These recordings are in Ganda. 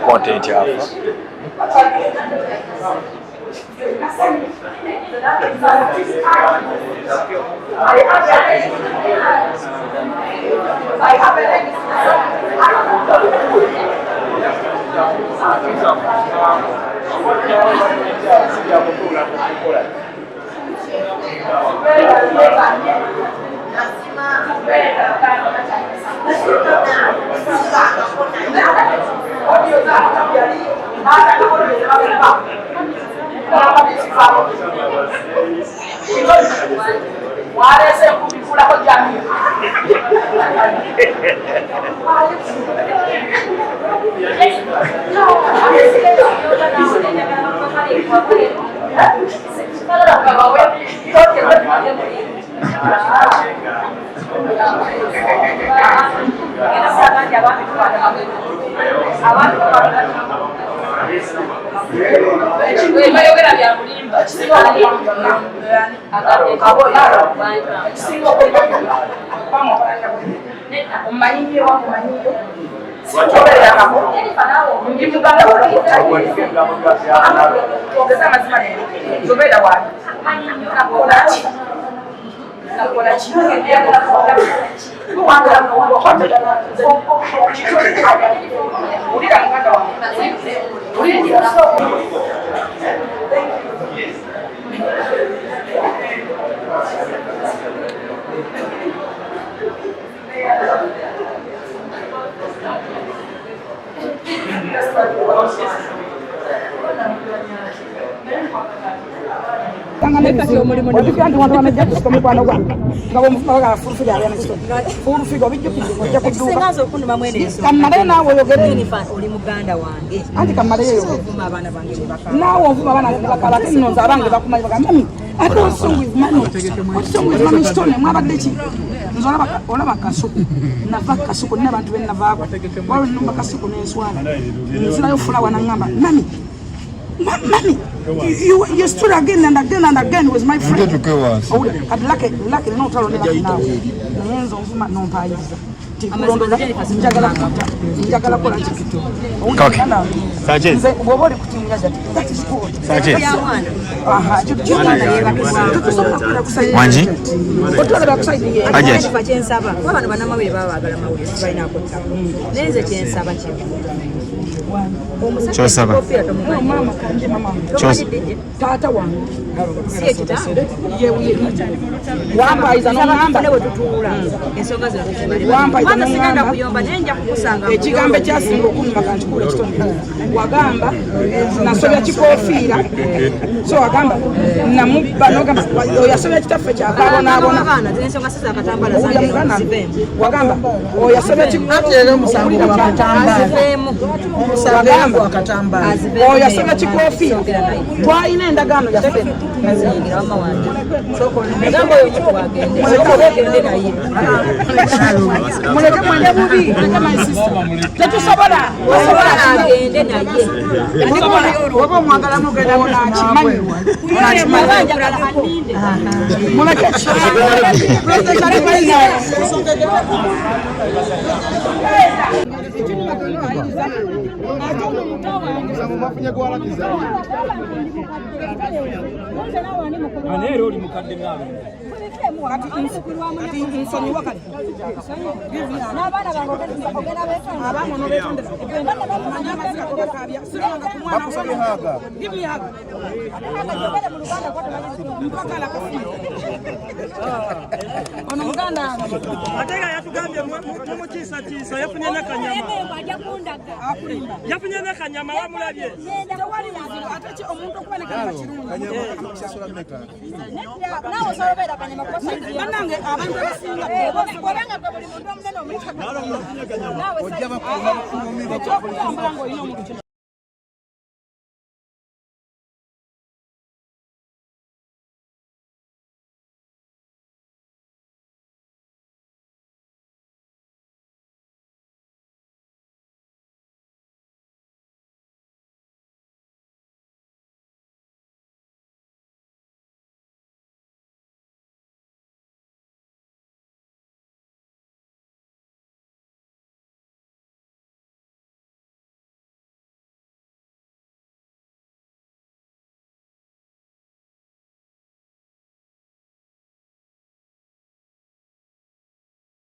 Content hapa You stood again and again and again with my friend. I'd lucky not all now. Chosaba. Tata one. Wamba is an Wamba. Chigambe just Wagamba Nasoya Chikofira. So Agamba Namuba Nogam Yasoya Chafecha, Wagamba or Yasoya Chikofira. Oh, yasema chikofia. Kwa inenda gano ya seven. Ngambo yochukua wagende. Muleke mwende bubi kama sister. Tetu sabara. Sabara agende na ye. Wako mwangala mugenda na chimanyi. Na chimanyi kula handinde. Muleke. President alifanya. Anero oli mukadde ngalo. nsonyiwa kale abaana n'obetondera manya amazima gobekabya siranga ku mwana give me hug mpakala kafiyo ono muganda atega yatugambye mumukiisa yafunye n'akanyama yafunye n'akanyama wamulabye tewali muzibu ate ki omuntu okubonekana bakirungi bannange abantu abasinga ekyokutambula ng'olina omuntu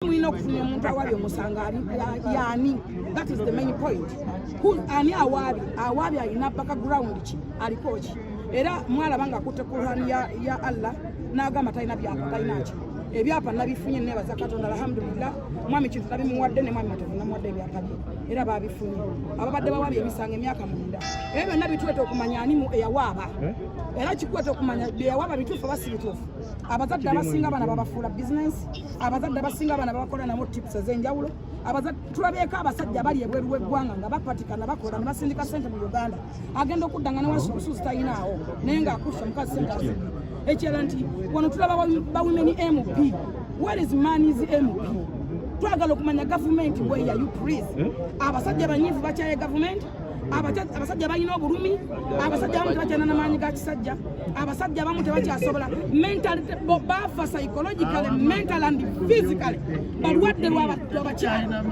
mulina okufuna omuntu awaabye omusanga yani. That is the main point. Ani awaabye alina background ki aliko ki era mwalaba nga akutte Qur'an ya Allah n'agamba talina byapa talina ki ebyapa nabifunye nebaza Katonda alhamdulillah mwami kintu nabimuwadde ne mwami matovu namuwadde ebyapa bye era babifunye ababadde bawaabye emisanga emyaka mwenda ebyo byonna bituweta okumanya animu eyawaaba era kikweta okumanya eyawaaba bituufu oba si bituufu. Abazadde abasinga abana babafuula bizinensi, abazadde abasinga abana babakola nabo tips ez'enjawulo, tulabeeko abasajja bali ebweru w'eggwanga nga bapatikana bakola ne basindika ssente mu Uganda agenda okuddanga ne wansi obusuuzi talinaawo naye ng'akufa mukazi ssente azidde. Ekirala nti wano tulaba ba women MP. Where is man's MP? Twagala okumanya gavumenti where you please. Abasajja banyiivu bakyaye gavumenti, abasajja balina obulumi, abasajja abamu tebakyana n'amaanyi ga kisajja, abasajja abamu tebakyasobola mentally, bafa psychologically, mental and physically. Balwadde lwabakyala.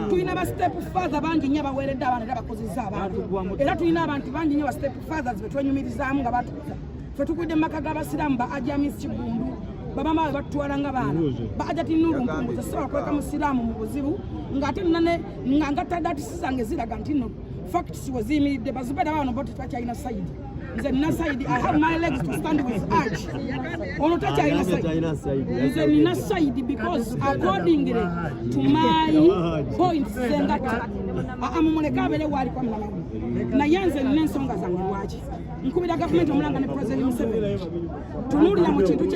Tulina ba step father bangi nnyo abaweeredde abaana era bakozesa abantu. Era tulina abantu bangi nnyo ba step fathers be twenyumirizaamu nga batuuza. Ffe tukudde mu maka g'abasiraamu ba Ajamis Kibundu. Baba batwala nga bana Hajjat Nuru mpunguza sawa kweka musiramu mu buzibu ngate nane ngata dati sisange ziraga nti no facts wazimiridde bazibada bano bote twakyalina side nze nina side. I have my legs to stand with Hajji ono takyalina side nze nina side because accordingly to my points zengata amumuleka abere wali kwa mulamu naye nze nina ensonga zange lwaki nkubira gavumenti omulanga ne President Museveni tunulira mu kintu